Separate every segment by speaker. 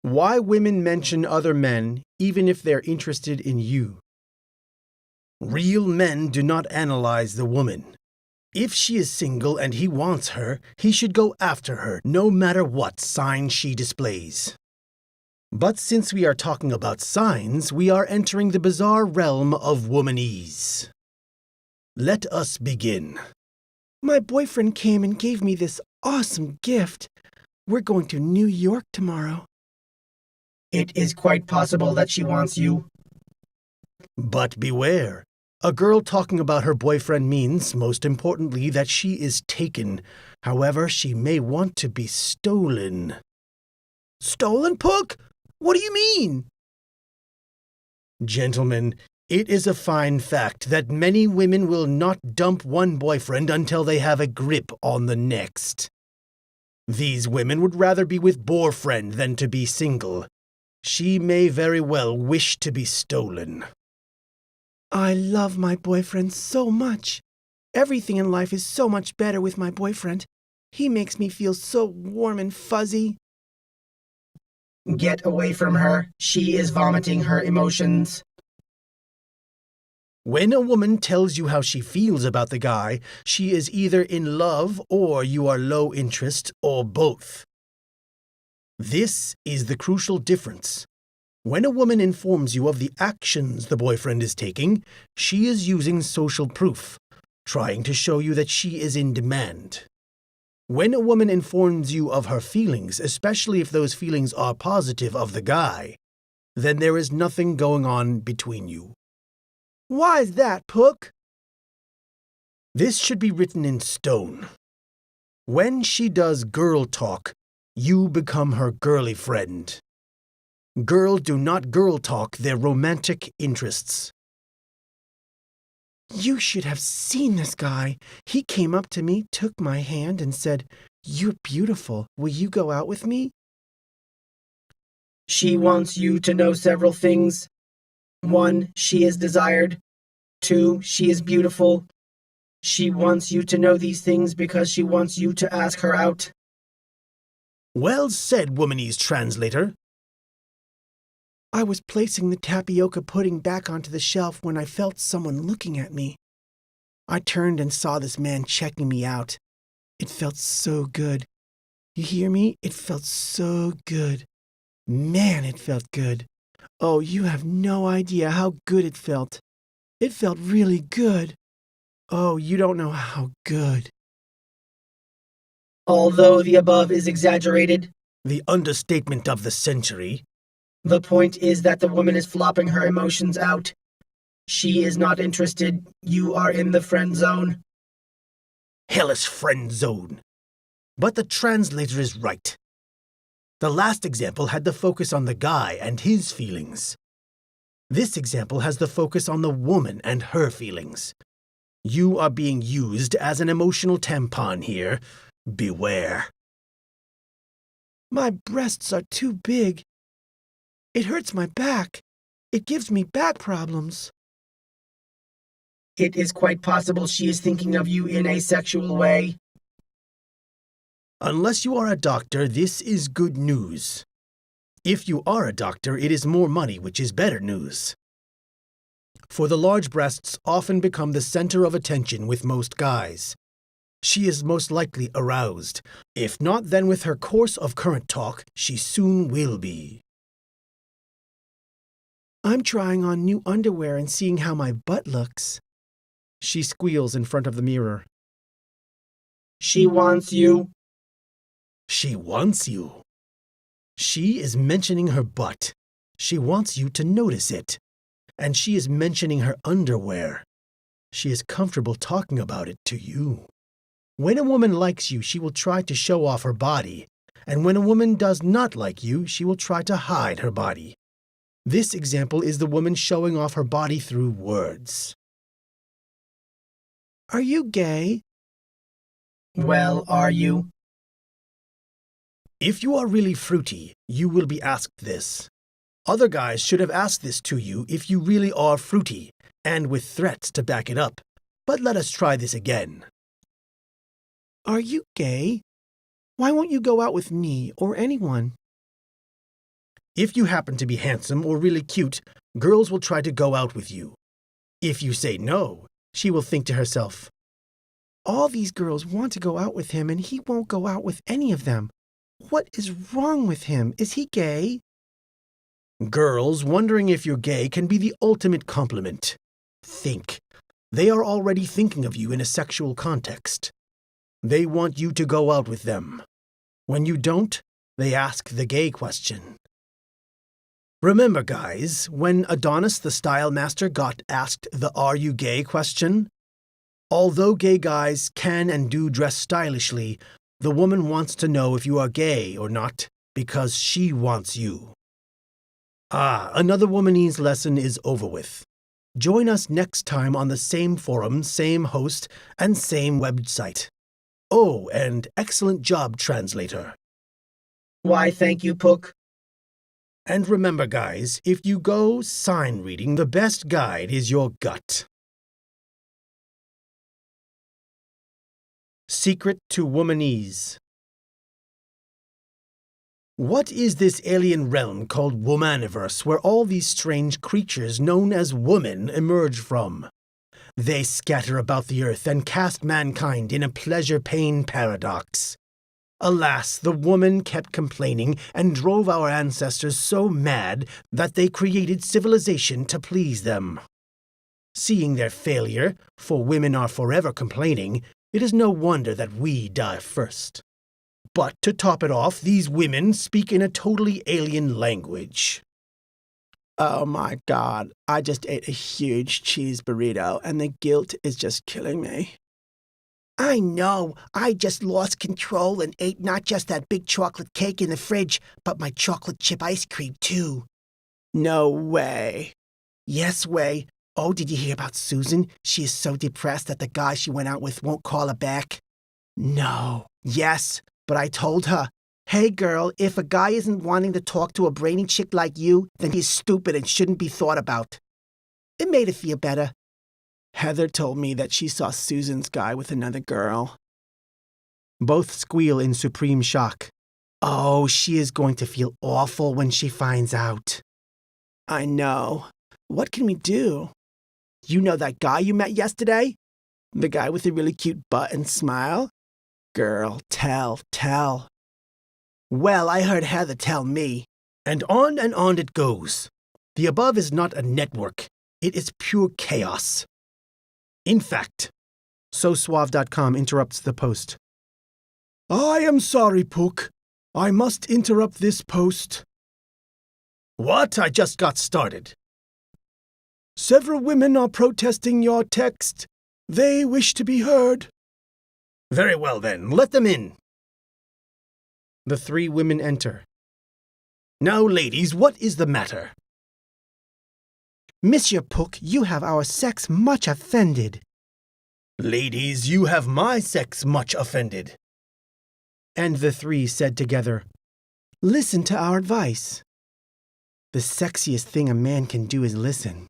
Speaker 1: Why women mention other men even if they're interested in you. Real men do not analyze the woman. If she is single and he wants her, he should go after her, no matter what signs she displays. But since we are talking about signs, we are entering the bizarre realm of womanese. Let us begin.
Speaker 2: My boyfriend came and gave me this awesome gift. We're going to New York tomorrow.
Speaker 3: It is quite possible that she wants you.
Speaker 1: But beware. A girl talking about her boyfriend means, most importantly, that she is taken. However, she may want to be stolen.
Speaker 2: Stolen, Pook? What do you mean?
Speaker 1: Gentlemen, it is a fine fact that many women will not dump one boyfriend until they have a grip on the next. These women would rather be with boyfriend than to be single. She may very well wish to be stolen.
Speaker 2: I love my boyfriend so much. Everything in life is so much better with my boyfriend. He makes me feel so warm and fuzzy.
Speaker 3: Get away from her. She is vomiting her emotions.
Speaker 1: When a woman tells you how she feels about the guy, she is either in love or you are low interest or both. This is the crucial difference. When a woman informs you of the actions the boyfriend is taking, she is using social proof, trying to show you that she is in demand. When a woman informs you of her feelings, especially if those feelings are positive of the guy, then there is nothing going on between you.
Speaker 2: Why is that, Pook?
Speaker 1: This should be written in stone. When she does girl talk, you become her girly friend. Girls do not girl talk their romantic interests.
Speaker 2: You should have seen this guy. He came up to me, took my hand, and said, "You're beautiful. Will you go out with me?"
Speaker 3: She wants you to know several things. 1, she is desired. 2, she is beautiful. She wants you to know these things because she wants you to ask her out.
Speaker 1: Well said, Womanese translator.
Speaker 2: I was placing the tapioca pudding back onto the shelf when I felt someone looking at me. I turned and saw this man checking me out. It felt so good. You hear me? It felt so good. Man, it felt good. Oh, you have no idea how good it felt. It felt really good. Oh, you don't know how good.
Speaker 3: Although the above is exaggerated,
Speaker 1: The understatement of the century.
Speaker 3: the point is that the woman is flopping her emotions out. She is not interested. You are in the friend zone.
Speaker 1: Hellish friend zone. But the translator is right. The last example had the focus on the guy and his feelings. This example has the focus on the woman and her feelings. You are being used as an emotional tampon here. Beware.
Speaker 2: My breasts are too big. It hurts my back. It gives me back problems.
Speaker 3: It is quite possible she is thinking of you in a sexual way.
Speaker 1: Unless you are a doctor, this is good news. If you are a doctor, it is more money, which is better news. For the large breasts often become the center of attention with most guys. She is most likely aroused. If not, then with her course of current talk, she soon will be.
Speaker 2: I'm trying on new underwear and seeing how my butt looks.
Speaker 1: She squeals in front of the mirror.
Speaker 3: She wants you.
Speaker 1: She wants you. She is mentioning her butt. She wants you to notice it. And she is mentioning her underwear. She is comfortable talking about it to you. When a woman likes you, she will try to show off her body. And when a woman does not like you, she will try to hide her body. This example is the woman showing off her body through words.
Speaker 2: Are you gay?
Speaker 3: Well, are you?
Speaker 1: If you are really fruity, you will be asked this. Other guys should have asked this to you if you really are fruity, and with threats to back it up. But let us try this again.
Speaker 2: Are you gay? Why won't you go out with me or anyone?
Speaker 1: If you happen to be handsome or really cute, girls will try to go out with you. If you say no, she will think to herself,
Speaker 2: all these girls want to go out with him and he won't go out with any of them. What is wrong with him? Is he gay?
Speaker 1: Girls wondering if you're gay can be the ultimate compliment. Think. They are already thinking of you in a sexual context. They want you to go out with them. When you don't, they ask the gay question. Remember, guys, when Adonis the Style Master got asked the "Are you gay?" question? Although gay guys can and do dress stylishly, the woman wants to know if you are gay or not because she wants you. Another Womanese lesson is over with. Join us next time on the same forum, same host, and same website. Oh, and excellent job, translator.
Speaker 3: Why, thank you, Pook.
Speaker 1: And remember, guys, if you go sign reading, the best guide is your gut. Secret to Womanese. What is this alien realm called Womaniverse where all these strange creatures known as women emerge from? They scatter about the earth and cast mankind in a pleasure-pain paradox. Alas, the woman kept complaining and drove our ancestors so mad that they created civilization to please them. Seeing their failure, for women are forever complaining, it is no wonder that we die first. But to top it off, these women speak in a totally alien language.
Speaker 2: Oh my God, I just ate a huge cheese burrito and the guilt is just killing me. I know, I just lost control and ate not just that big chocolate cake in the fridge, but my chocolate chip ice cream too. No way. Yes way. Oh, did you hear about Susan? She is so depressed that the guy she went out with won't call her back. No. Yes, but I told her, hey girl, if a guy isn't wanting to talk to a brainy chick like you, then he's stupid and shouldn't be thought about. It made her feel better. Heather told me that she saw Susan's guy with another girl.
Speaker 1: Both squeal in supreme shock.
Speaker 2: Oh, she is going to feel awful when she finds out. I know. What can we do? You know that guy you met yesterday? The guy with the really cute butt and smile? Girl, tell. Well, I heard Heather tell me.
Speaker 1: And on it goes. The above is not a network. It is pure chaos. In fact, SoSuave.com interrupts the post. I am sorry, Pook. I must interrupt this post. What? I just got started. Several women are protesting your text. They wish to be heard. Very well then, let them in. The three women enter. Now, ladies, what is the matter?
Speaker 2: Monsieur Pook, you have our sex much offended.
Speaker 1: Ladies, you have my sex much offended.
Speaker 2: And the three said together, listen to our advice. The sexiest thing a man can do is listen.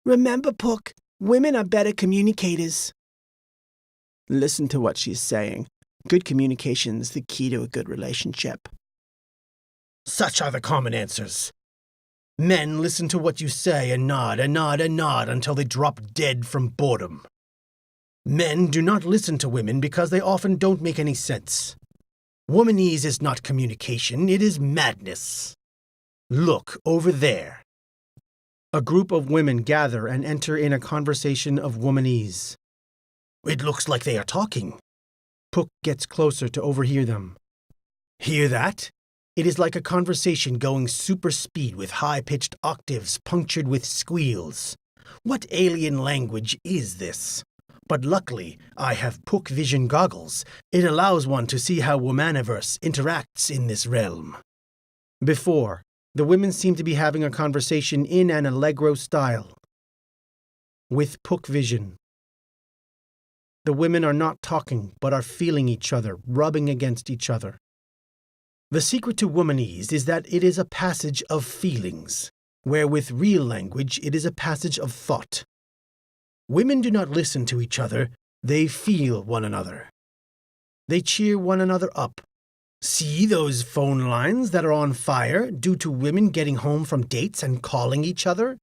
Speaker 2: Remember, Pook, women are better communicators. Listen to what she's saying. Good communication is the key to a good relationship.
Speaker 1: Such are the common answers. Men listen to what you say and nod and nod and nod until they drop dead from boredom. Men do not listen to women because they often don't make any sense. Womanese is not communication, it is madness. Look over there. A group of women gather and enter in a conversation of womanese. It looks like they are talking. Pook gets closer to overhear them. Hear that? It is like a conversation going super speed with high-pitched octaves punctured with squeals. What alien language is this? But luckily, I have Pook Vision goggles. It allows one to see how Womaniverse interacts in this realm. Before, the women seem to be having a conversation in an allegro style. With Pook Vision. The women are not talking, but are feeling each other, rubbing against each other. The secret to Womanese is that it is a passage of feelings, where with real language it is a passage of thought. Women do not listen to each other, they feel one another. They cheer one another up. See those phone lines that are on fire due to women getting home from dates and calling each other?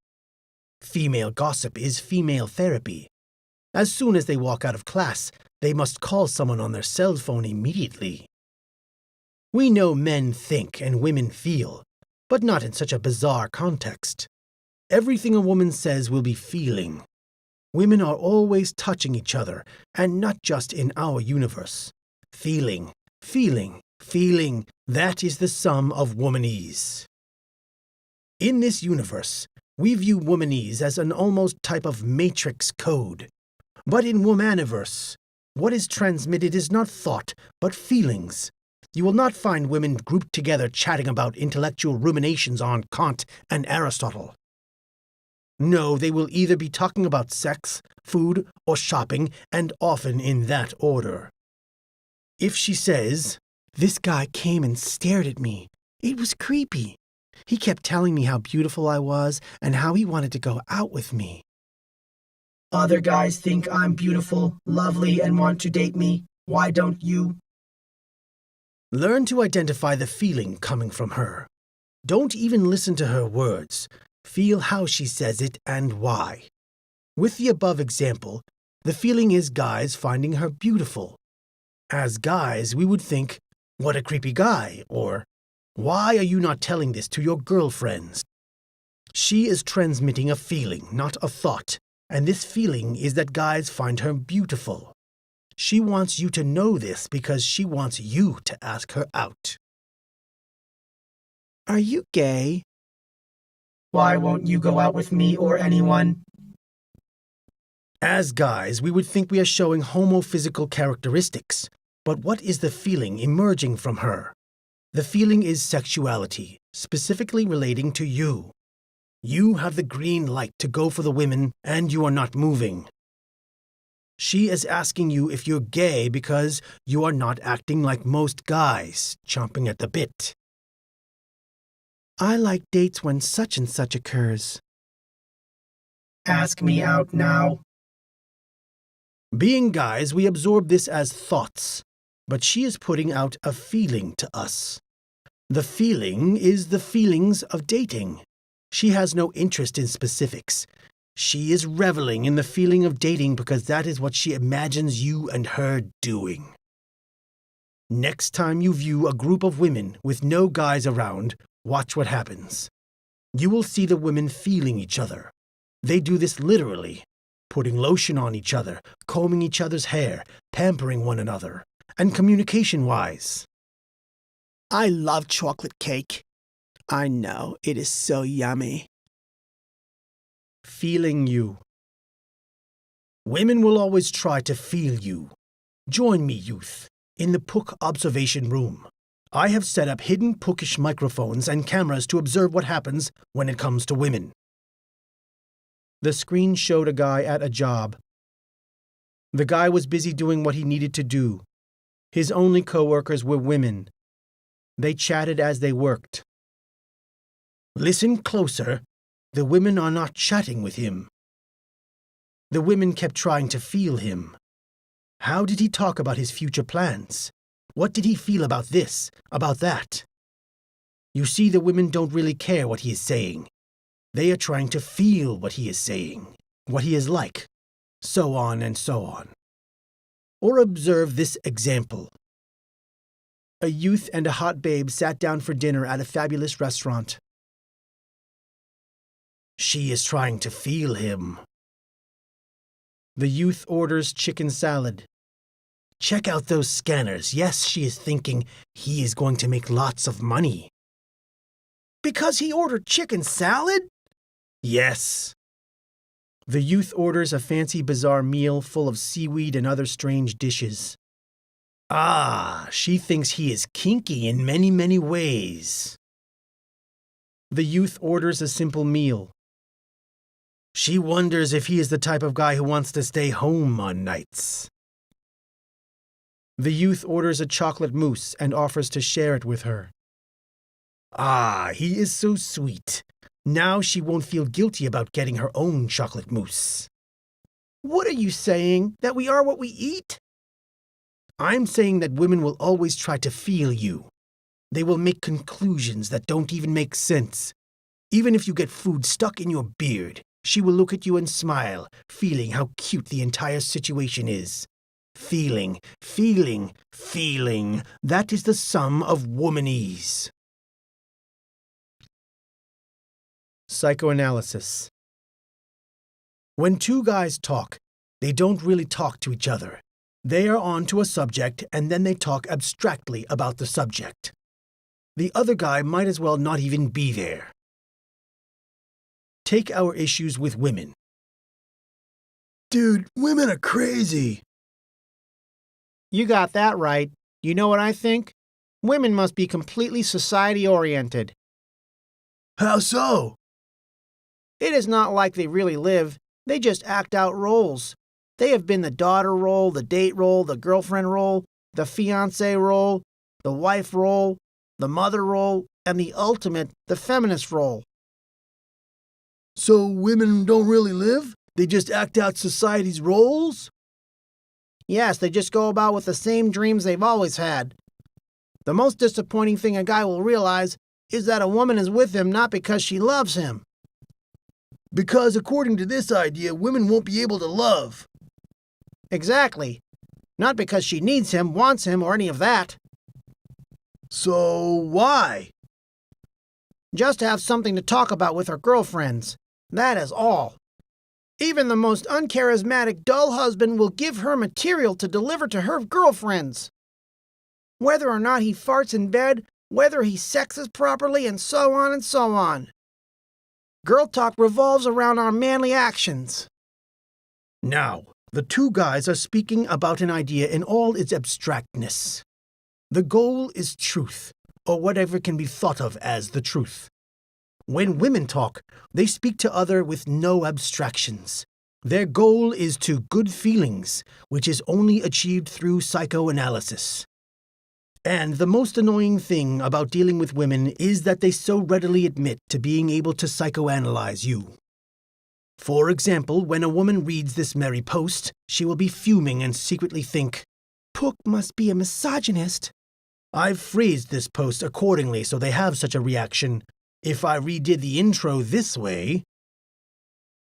Speaker 1: Female gossip is female therapy. As soon as they walk out of class, they must call someone on their cell phone immediately. We know men think and women feel, but not in such a bizarre context. Everything a woman says will be feeling. Women are always touching each other, and not just in our universe. Feeling, feeling, feeling, that is the sum of Womanese. In this universe, we view Womanese as an almost type of matrix code. But in Womaniverse, what is transmitted is not thought, but feelings. You will not find women grouped together chatting about intellectual ruminations on Kant and Aristotle. No, they will either be talking about sex, food, or shopping, and often in that order. If she says,
Speaker 2: "This guy came and stared at me. It was creepy. He kept telling me how beautiful I was and how he wanted to go out with me."
Speaker 3: Other guys think I'm beautiful, lovely, and want to date me. Why don't you?
Speaker 1: learn to identify the feeling coming from her. Don't even listen to her words. Feel how she says it and why. With the above example, the feeling is guys finding her beautiful. As guys, we would think, "What a creepy guy," or "Why are you not telling this to your girlfriends?" She is transmitting a feeling, not a thought, and this feeling is that guys find her beautiful. She wants you to know this because she wants you to ask her out.
Speaker 2: "Are you gay?"
Speaker 3: Why won't you go out with me or anyone?
Speaker 1: As guys, we would think we are showing homophysical characteristics, but what is the feeling emerging from her? The feeling is sexuality, specifically relating to you. You have the green light to go for the women, and you are not moving. She is asking you if you're gay because you are not acting like most guys, chomping at the bit.
Speaker 2: "I like dates when such and such occurs."
Speaker 3: Ask me out now.
Speaker 1: Being guys, we absorb this as thoughts, but she is putting out a feeling to us. The feeling is the feelings of dating. She has no interest in specifics. She is reveling in the feeling of dating because that is what she imagines you and her doing. Next time you view a group of women with no guys around, watch what happens. You will see the women feeling each other. They do this literally, putting lotion on each other, combing each other's hair, pampering one another, and communication-wise.
Speaker 2: "I love chocolate cake. I know, it is so yummy."
Speaker 1: Feeling you. Women will always try to feel you. Join me, youth, in the Pook observation room. I have set up hidden Pookish microphones and cameras to observe what happens when it comes to women. The screen showed a guy at a job. The guy was busy doing what he needed to do. His only coworkers were women. They chatted as they worked. Listen closer. The women are not chatting with him. The women kept trying to feel him. How did he talk about his future plans? What did he feel about this, about that? You see, the women don't really care what he is saying. They are trying to feel what he is saying, what he is like, so on and so on. Or observe this example. A youth and a hot babe sat down for dinner at a fabulous restaurant. She is trying to feel him. The youth orders chicken salad. Check out those scanners. Yes, she is thinking he is going to make lots of money. Because he ordered chicken salad? Yes. The youth orders a fancy bizarre meal full of seaweed and other strange dishes. Ah, she thinks he is kinky in many, many ways. The youth orders a simple meal. She wonders if he is the type of guy who wants to stay home on nights. The youth orders a chocolate mousse and offers to share it with her. Ah, he is so sweet. Now she won't feel guilty about getting her own chocolate mousse.
Speaker 2: "What are you saying? That we are what we eat?"
Speaker 1: I'm saying that women will always try to feel you. They will make conclusions that don't even make sense. Even if you get food stuck in your beard, she will look at you and smile, feeling how cute the entire situation is. Feeling. That is the sum of womanese. Psychoanalysis. When two guys talk, they don't really talk to each other. They are on to a subject and then they talk abstractly about the subject. The other guy might as well not even be there. Take our issues with women. Dude, women are crazy.
Speaker 2: You got that right. You know what I think? Women must be completely society-oriented.
Speaker 1: How so?
Speaker 2: It is not like they really live. They just act out roles. They have been the daughter role, the date role, the girlfriend role, the fiancé role, the wife role, the mother role, and the ultimate, the feminist role.
Speaker 1: So women don't really live? They just act out society's roles?
Speaker 2: Yes, they just go about with the same dreams they've always had. The most disappointing thing a guy will realize is that a woman is with him not because she loves him.
Speaker 1: Because according to this idea, women won't be able to love.
Speaker 2: Exactly. Not because she needs him, wants him, or any of that.
Speaker 1: So why?
Speaker 2: Just to have something to talk about with her girlfriends. That is all. Even the most uncharismatic, dull husband will give her material to deliver to her girlfriends. Whether or not he farts in bed, whether he sexes properly, and so on and so on. Girl talk revolves around our manly actions.
Speaker 1: Now, the two guys are speaking about an idea in all its abstractness. The goal is truth, or whatever can be thought of as the truth. When women talk, they speak to other with no abstractions. Their goal is to good feelings, which is only achieved through psychoanalysis. And the most annoying thing about dealing with women is that they so readily admit to being able to psychoanalyze you. For example, when a woman reads this merry post, she will be fuming and secretly think,
Speaker 2: Pook must be a misogynist.
Speaker 1: I've phrased this post accordingly so they have such a reaction. If I redid the intro this way,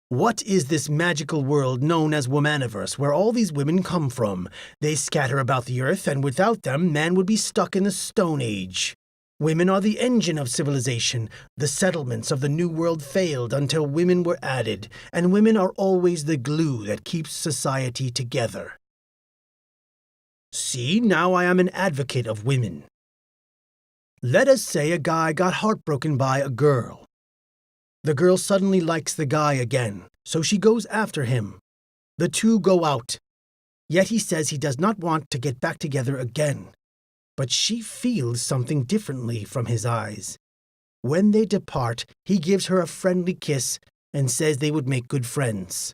Speaker 1: what is this magical world known as Womaniverse where all these women come from? They scatter about the earth, and without them, man would be stuck in the Stone Age. Women are the engine of civilization. The settlements of the New World failed until women were added, and women are always the glue that keeps society together. See, now I am an advocate of women. Let us say a guy got heartbroken by a girl. The girl suddenly likes the guy again, so she goes after him. The two go out. Yet he says he does not want to get back together again. But she feels something differently from his eyes. When they depart, he gives her a friendly kiss and says they would make good friends.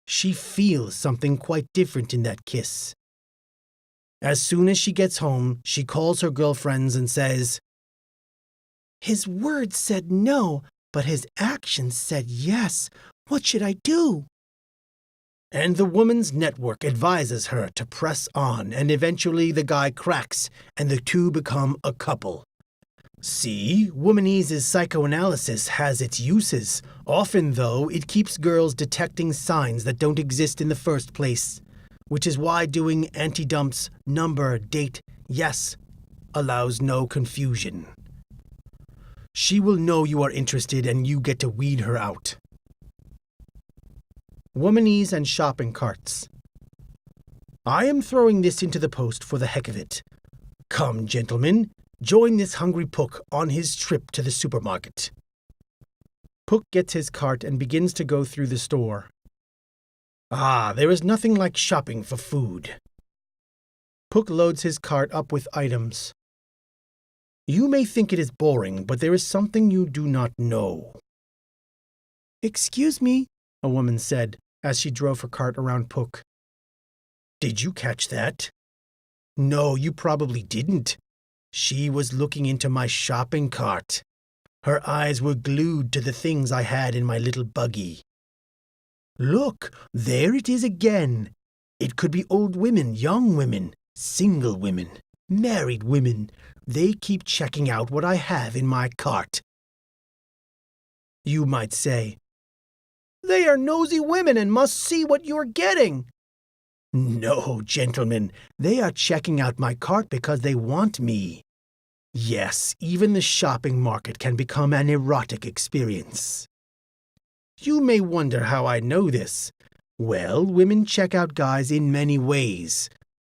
Speaker 1: She feels something quite different in that kiss. As soon as she gets home, she calls her girlfriends and says,
Speaker 2: His words said no, but his actions said yes. What should I do?
Speaker 1: And the woman's network advises her to press on, and eventually the guy cracks, and the two become a couple. See, Womanese's psychoanalysis has its uses. Often, though, it keeps girls detecting signs that don't exist in the first place, which is why doing anti-dumps, number, date, yes, allows no confusion. She will know you are interested and you get to weed her out. Womanese and shopping carts. I am throwing this into the post for the heck of it. Come, gentlemen, join this hungry Pook on his trip to the supermarket. Pook gets his cart and begins to go through the store. There is nothing like shopping for food. Pook loads his cart up with items. You may think it is boring, but there is something you do not know.
Speaker 2: Excuse me,
Speaker 1: a woman said as she drove her cart around Pook. Did you catch that? No, you probably didn't. She was looking into my shopping cart. Her eyes were glued to the things I had in my little buggy. Look, there it is again. It could be old women, young women. Single women, married women, they keep checking out what I have in my cart. You might say,
Speaker 2: They are nosy women and must see what you're getting.
Speaker 1: no, gentlemen, they are checking out my cart because they want me. Yes, even the shopping market can become an erotic experience. You may wonder how I know this. Well, women check out guys in many ways.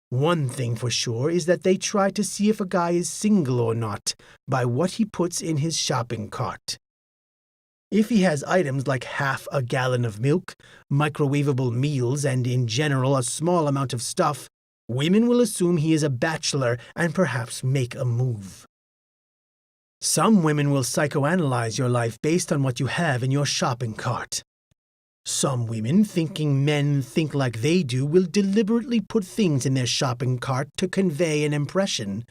Speaker 1: One thing for sure is that they try to see if a guy is single or not by what he puts in his shopping cart. If he has items like half a gallon of milk, microwavable meals, and in general a small amount of stuff, women will assume he is a bachelor and perhaps make a move. Some women will psychoanalyze your life based on what you have in your shopping cart. Some women, thinking men think like they do, will deliberately put things in their shopping cart to convey an impression,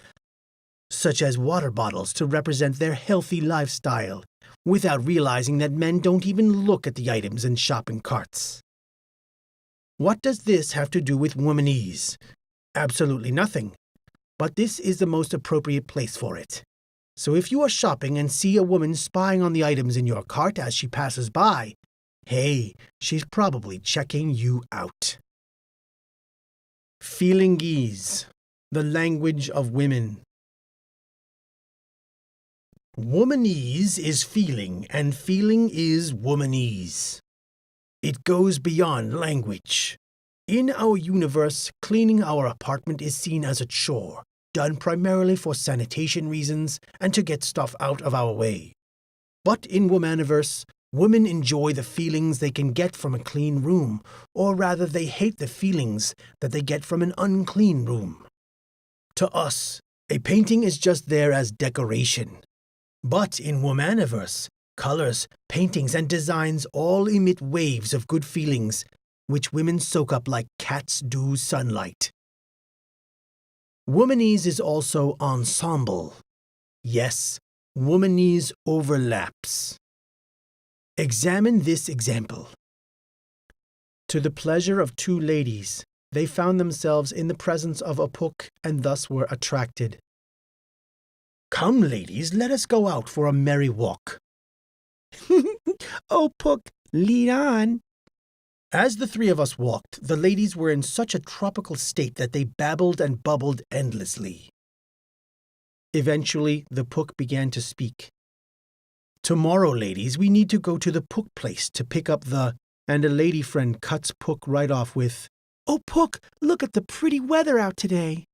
Speaker 1: such as water bottles to represent their healthy lifestyle, without realizing that men don't even look at the items in shopping carts. What does this have to do with womanese? Absolutely nothing. But this is the most appropriate place for it. So if you are shopping and see a woman spying on the items in your cart as she passes by, hey, she's probably checking you out. Feelingese, the language of women. Womanese is feeling, and feeling is womanese. It goes beyond language. In our universe, cleaning our apartment is seen as a chore, done primarily for sanitation reasons and to get stuff out of our way. But in Womaniverse, women enjoy the feelings they can get from a clean room, or rather they hate the feelings that they get from an unclean room. To us, a painting is just there as decoration. But in Womaniverse, colors, paintings, and designs all emit waves of good feelings, which women soak up like cats do sunlight. Womanese is also ensemble. Yes, womanese overlaps. Examine this example. To the pleasure of two ladies, they found themselves in the presence of a Pook and thus were attracted. Come, ladies, let us go out for a merry walk.
Speaker 2: Oh, Pook, lead on.
Speaker 1: As the three of us walked, the ladies were in such a tropical state that they babbled and bubbled endlessly. Eventually, the Pook began to speak. Tomorrow, ladies, we need to go to the Pook place to pick up the... And a lady friend cuts Pook right off with,
Speaker 2: Oh, Pook, look at the pretty weather out today.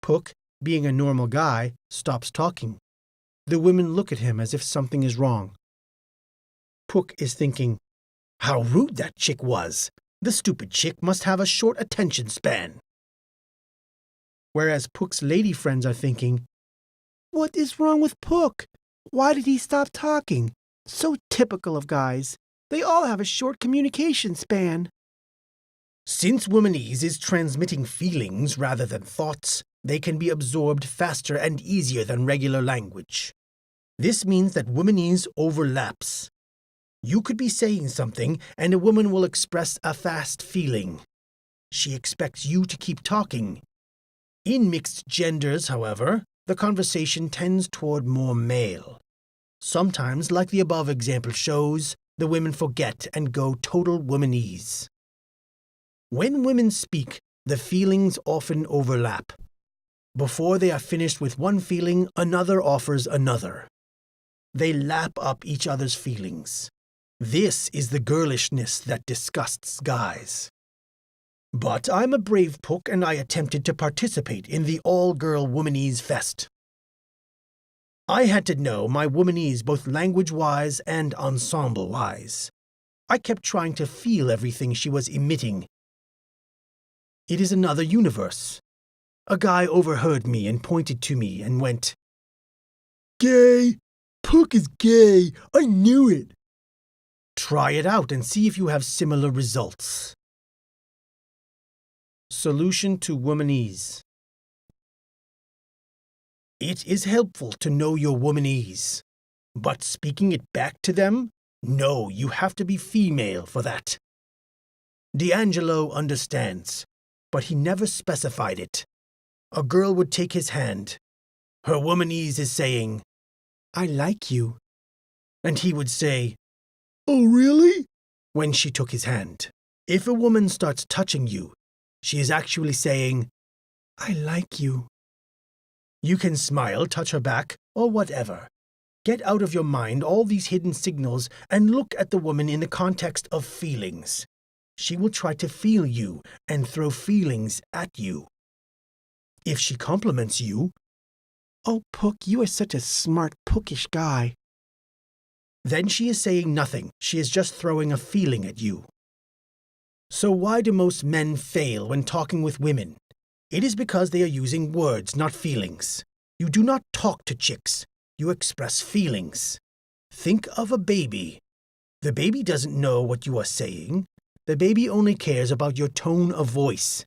Speaker 1: Pook, being a normal guy, stops talking. The women look at him as if something is wrong. Pook is thinking, how rude that chick was. The stupid chick must have a short attention span. Whereas Pook's lady friends are thinking,
Speaker 2: What is wrong with Pook? Why did he stop talking? So typical of guys. They all have a short communication span.
Speaker 1: Since womanese is transmitting feelings rather than thoughts, they can be absorbed faster and easier than regular language. This means that womanese overlaps. You could be saying something, and a woman will express a fast feeling. She expects you to keep talking. In mixed genders, however, the conversation tends toward more male. Sometimes, like the above example shows, the women forget and go total womanese. When women speak, the feelings often overlap. Before they are finished with one feeling, another offers another. They lap up each other's feelings. This is the girlishness that disgusts guys. But I'm a brave Pook and I attempted to participate in the all-girl womanese fest. I had to know my womanese both language-wise and ensemble-wise. I kept trying to feel everything she was emitting. It is another universe. A guy overheard me and pointed to me and went, Gay! Pook is gay! I knew it! Try it out and see if you have similar results. Solution to womanese. It is helpful to know your womanese, but speaking it back to them? No, you have to be female for that. D'Angelo understands. but he never specified it. A girl would take his hand. Her womanese is saying,
Speaker 2: I like you.
Speaker 1: and he would say, Oh, really? When she took his hand. If a woman starts touching you, she is actually saying,
Speaker 2: I like you.
Speaker 1: You can smile, touch her back, or whatever. Get out of your mind all these hidden signals and look at the woman in the context of feelings. She will try to feel you and throw feelings at you. If she compliments you,
Speaker 2: Oh, Pook, you are such a smart, pookish guy.
Speaker 1: then she is saying nothing. She is just throwing a feeling at you. So why do most men fail when talking with women? It is because they are using words, not feelings. You do not talk to chicks. You express feelings. Think of a baby. The baby doesn't know what you are saying. The baby only cares about your tone of voice.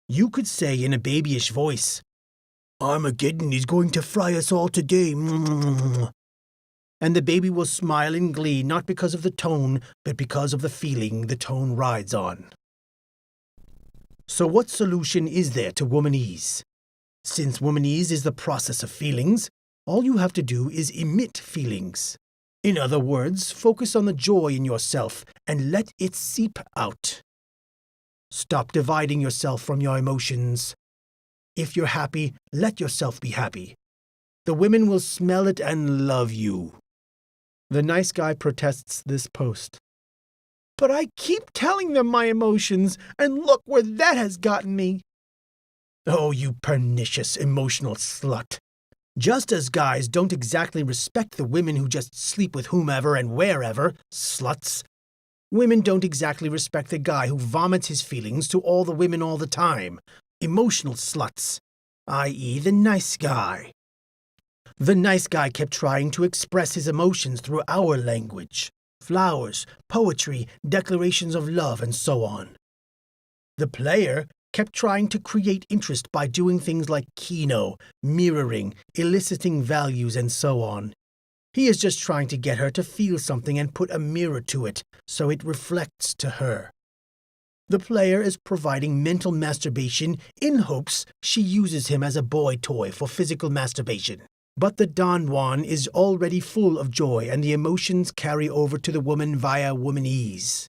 Speaker 1: You could say in a babyish voice, Armageddon is going to fry us all today. And the baby will smile in glee, not because of the tone, but because of the feeling the tone rides on. So what solution is there to womanese? Since womanese is the process of feelings, all you have to do is emit feelings. In other words, focus on the joy in yourself and let it seep out. Stop dividing yourself from your emotions. If you're happy, let yourself be happy. The women will smell it and love you. The nice guy protests this post.
Speaker 2: But I keep telling them my emotions, and look where that has gotten me.
Speaker 1: Oh, you pernicious, emotional slut. Just as guys don't exactly respect the women who just sleep with whomever and wherever, sluts, women don't exactly respect the guy who vomits his feelings to all the women all the time, emotional sluts, i.e. the nice guy. The nice guy kept trying to express his emotions through our language. Flowers, poetry, declarations of love, and so on. The player kept trying to create interest by doing things like keno, mirroring, eliciting values, and so on. He is just trying to get her to feel something and put a mirror to it so it reflects to her. The player is providing mental masturbation in hopes she uses him as a boy toy for physical masturbation. But the Don Juan is already full of joy and the emotions carry over to the woman via womanese.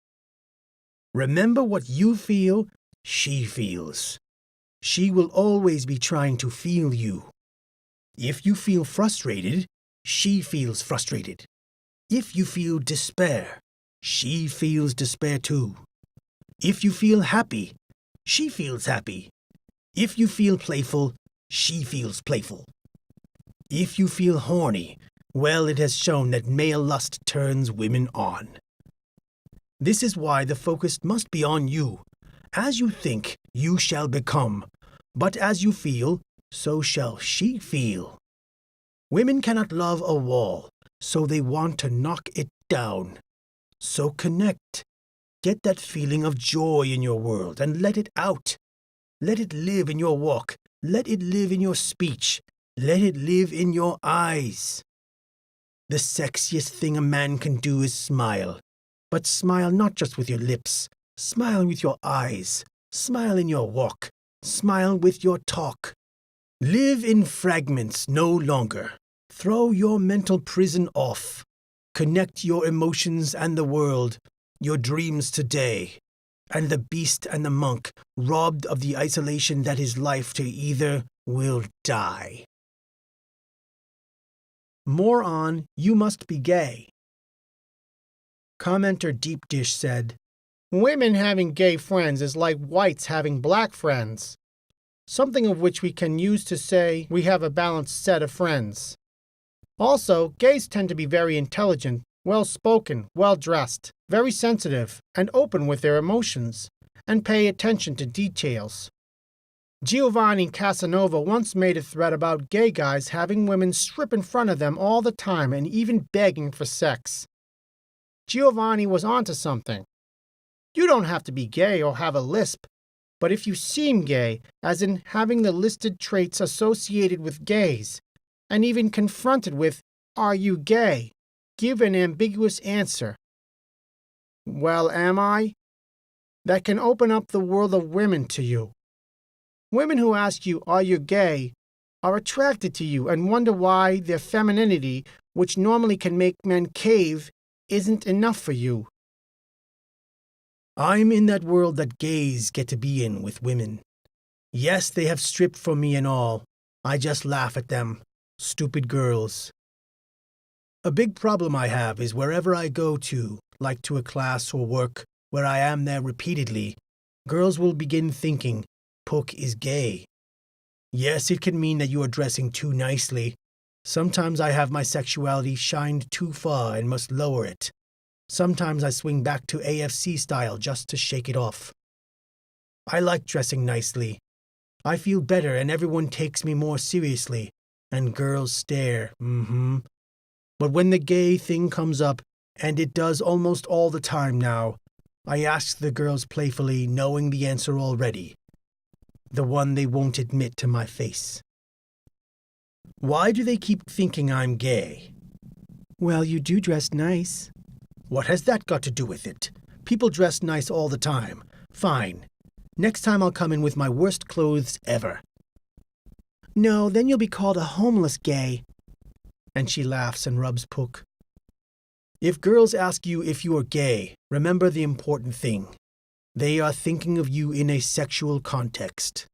Speaker 1: Remember what you feel, she feels. She will always be trying to feel you. If you feel frustrated, she feels frustrated. If you feel despair, she feels despair too. If you feel happy, she feels happy. If you feel playful, she feels playful. If you feel horny, well, it has shown that male lust turns women on. This is why the focus must be on you. As you think, you shall become. But as you feel, so shall she feel. Women cannot love a wall, so they want to knock it down. So connect. Get that feeling of joy in your world and let it out. Let it live in your walk. Let it live in your speech. Let it live in your eyes. The sexiest thing a man can do is smile. But smile not just with your lips. Smile with your eyes. Smile in your walk. Smile with your talk. Live in fragments no longer. Throw your mental prison off. Connect your emotions and the world, your dreams today, and the beast and the monk, robbed of the isolation that is life to either, will die. More on You Must Be Gay. Commenter Deep Dish said,
Speaker 2: Women having gay friends is like whites having black friends. Something of which we can use to say we have a balanced set of friends. Also, gays tend to be very intelligent, well-spoken, well-dressed, very sensitive, and open with their emotions, and pay attention to details. Giovanni Casanova once made a thread about gay guys having women strip in front of them all the time and even begging for sex. Giovanni was onto something. You don't have to be gay or have a lisp, but if you seem gay, as in having the listed traits associated with gays, and even confronted with, "Are you gay?" give an ambiguous answer. Well, am I? That can open up the world of women to you. Women who ask you, are you gay, are attracted to you and wonder why their femininity, which normally can make men cave, isn't enough for you.
Speaker 1: I'm in that world that gays get to be in with women. Yes, they have stripped for me and all. I just laugh at them. Stupid girls. A big problem I have is wherever I go to, like to a class or work, where I am there repeatedly, girls will begin thinking, Pook is gay. Yes, it can mean that you are dressing too nicely. Sometimes I have my sexuality shined too far and must lower it. Sometimes I swing back to AFC style just to shake it off. I like dressing nicely. I feel better and everyone takes me more seriously, and girls stare, But when the gay thing comes up, and it does almost all the time now, I ask the girls playfully, knowing the answer already. The one they won't admit to my face. Why do they keep thinking I'm gay?
Speaker 2: Well, you do dress nice.
Speaker 1: What has that got to do with it? People dress nice all the time. Fine. Next time I'll come in with my worst clothes ever.
Speaker 2: No, then you'll be called a homeless gay.
Speaker 1: And she laughs and rubs Pook. If girls ask you if you are gay, remember the important thing. They are thinking of you in a sexual context.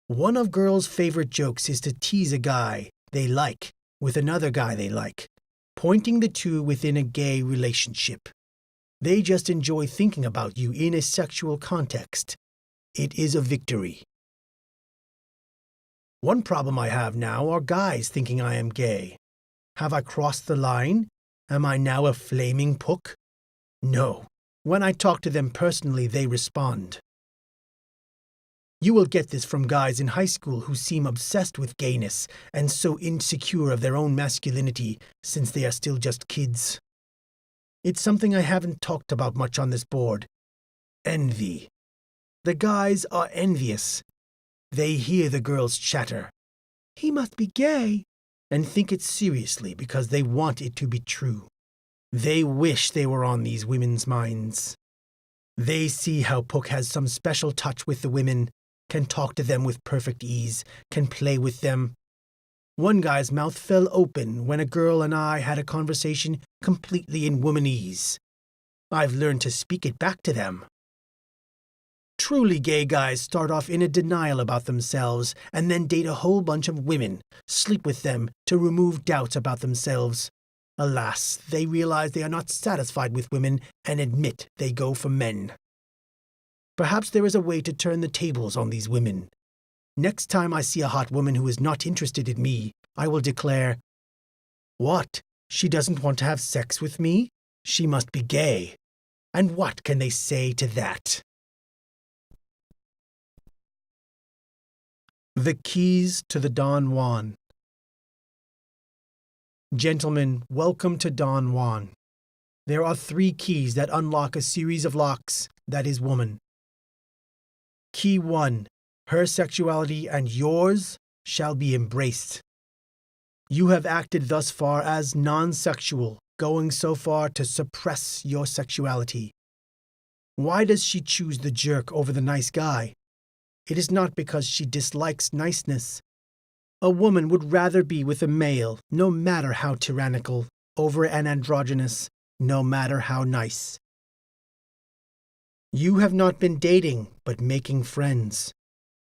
Speaker 1: One of girls' favorite jokes is to tease a guy they like with another guy they like, pointing the two within a gay relationship. They just enjoy thinking about you in a sexual context. It is a victory. One problem I have now are guys thinking I am gay. Have I crossed the line? Am I now a flaming Pook? No. When I talk to them personally, they respond. You will get this from guys in high school who seem obsessed with gayness and so insecure of their own masculinity since they are still just kids. It's something I haven't talked about much on this board. Envy. The guys are envious. They hear the girls chatter.
Speaker 2: He must be gay.
Speaker 1: And think it seriously because they want it to be true. They wish they were on these women's minds. They see how Pook has some special touch with the women, can talk to them with perfect ease, can play with them. One guy's mouth fell open when a girl and I had a conversation completely in Womanese. I've learned to speak it back to them. Truly gay guys start off in a denial about themselves and then date a whole bunch of women, sleep with them to remove doubts about themselves. Alas, they realize they are not satisfied with women and admit they go for men. Perhaps there is a way to turn the tables on these women. Next time I see a hot woman who is not interested in me, I will declare, "What? She doesn't want to have sex with me? She must be gay." And what can they say to that? The keys to the Don Juan. Gentlemen, welcome to Don Juan. There are 3 keys that unlock a series of locks that is woman. Key 1. Her sexuality and yours shall be embraced. You have acted thus far as non-sexual, going so far to suppress your sexuality. Why does she choose the jerk over the nice guy? It is not because she dislikes niceness. A woman would rather be with a male, no matter how tyrannical, over an androgynous, no matter how nice. You have not been dating, but making friends.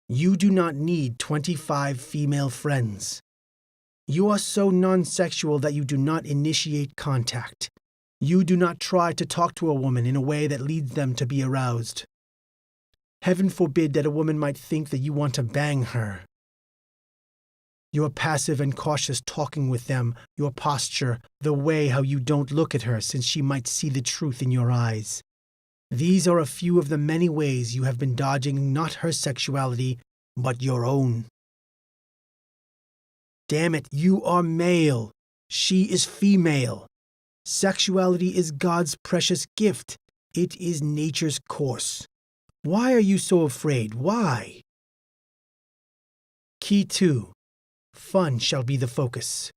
Speaker 1: You do not need 25 female friends. You are so non-sexual that you do not initiate contact. You do not try to talk to a woman in a way that leads them to be aroused. Heaven forbid that a woman might think that you want to bang her. Your passive and cautious talking with them, your posture, the way how you don't look at her since she might see the truth in your eyes. These are a few of the many ways you have been dodging not her sexuality, but your own. Damn it, you are male. She is female. Sexuality is God's precious gift. It is nature's course. Why are you so afraid? Why? Key 2. Fun shall be the focus.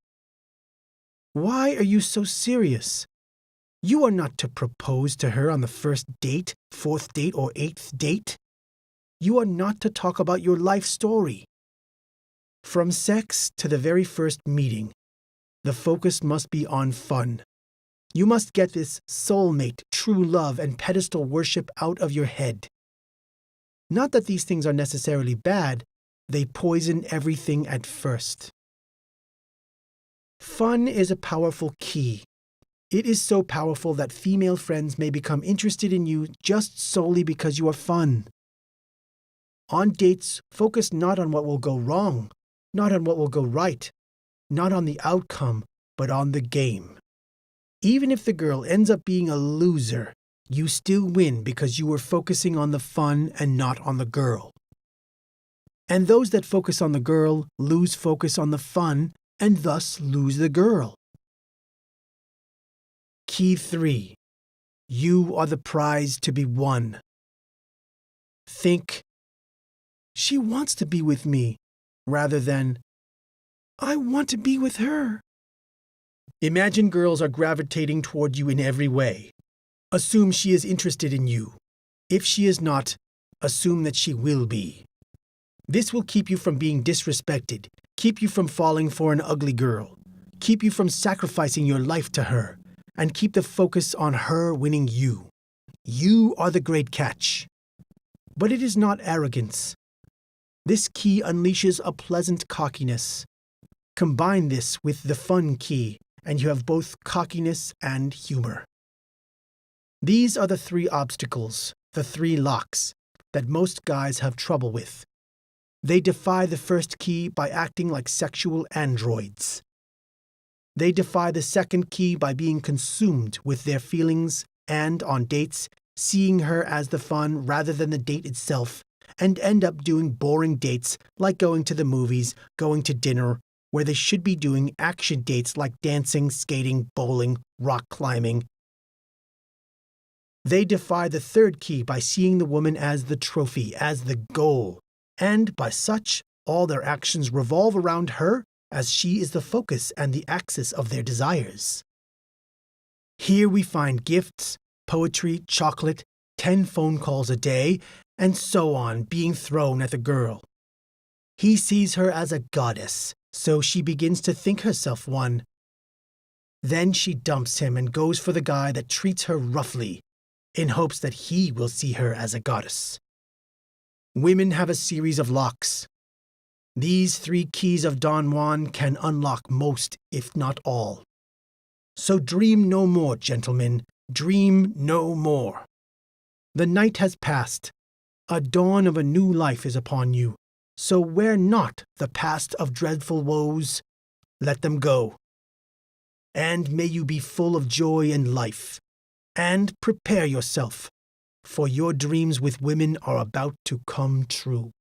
Speaker 1: Why are you so serious? You are not to propose to her on the first date, 4th date, or 8th date.
Speaker 2: You are not to talk about your life story. From sex to the very first meeting, the focus must be on fun. You must get this soulmate, true love, and pedestal worship out of your head. Not that these things are necessarily bad, they poison everything at first. Fun is a powerful key. It is so powerful that female friends may become interested in you just solely because you are fun. On dates, focus not on what will go wrong, not on what will go right, not on the outcome, but on the game. Even if the girl ends up being a loser, you still win because you were focusing on the fun and not on the girl. And those that focus on the girl lose focus on the fun and thus lose the girl. Key 3. You are the prize to be won. Think, she wants to be with me, rather than, I want to be with her. Imagine girls are gravitating toward you in every way. Assume she is interested in you. If she is not, assume that she will be. This will keep you from being disrespected, keep you from falling for an ugly girl, keep you from sacrificing your life to her, and keep the focus on her winning you. You are the great catch. But it is not arrogance. This key unleashes a pleasant cockiness. Combine this with the fun key, and you have both cockiness and humor. These are the 3 obstacles, the 3 locks, that most guys have trouble with. They defy the first key by acting like sexual androids. They defy the second key by being consumed with their feelings and, on dates, seeing her as the fun rather than the date itself, and end up doing boring dates like going to the movies, going to dinner, where they should be doing action dates like dancing, skating, bowling, rock climbing. They defy the third key by seeing the woman as the trophy, as the goal, and by such, all their actions revolve around her as she is the focus and the axis of their desires. Here we find gifts, poetry, chocolate, 10 phone calls a day, and so on being thrown at the girl. He sees her as a goddess, so she begins to think herself one. Then she dumps him and goes for the guy that treats her roughly, in hopes that he will see her as a goddess. Women have a series of locks. These 3 keys of Don Juan can unlock most, if not all. So dream no more, gentlemen, dream no more. The night has passed. A dawn of a new life is upon you. So wear not the past of dreadful woes. Let them go. And may you be full of joy and life. And prepare yourself, for your dreams with women are about to come true.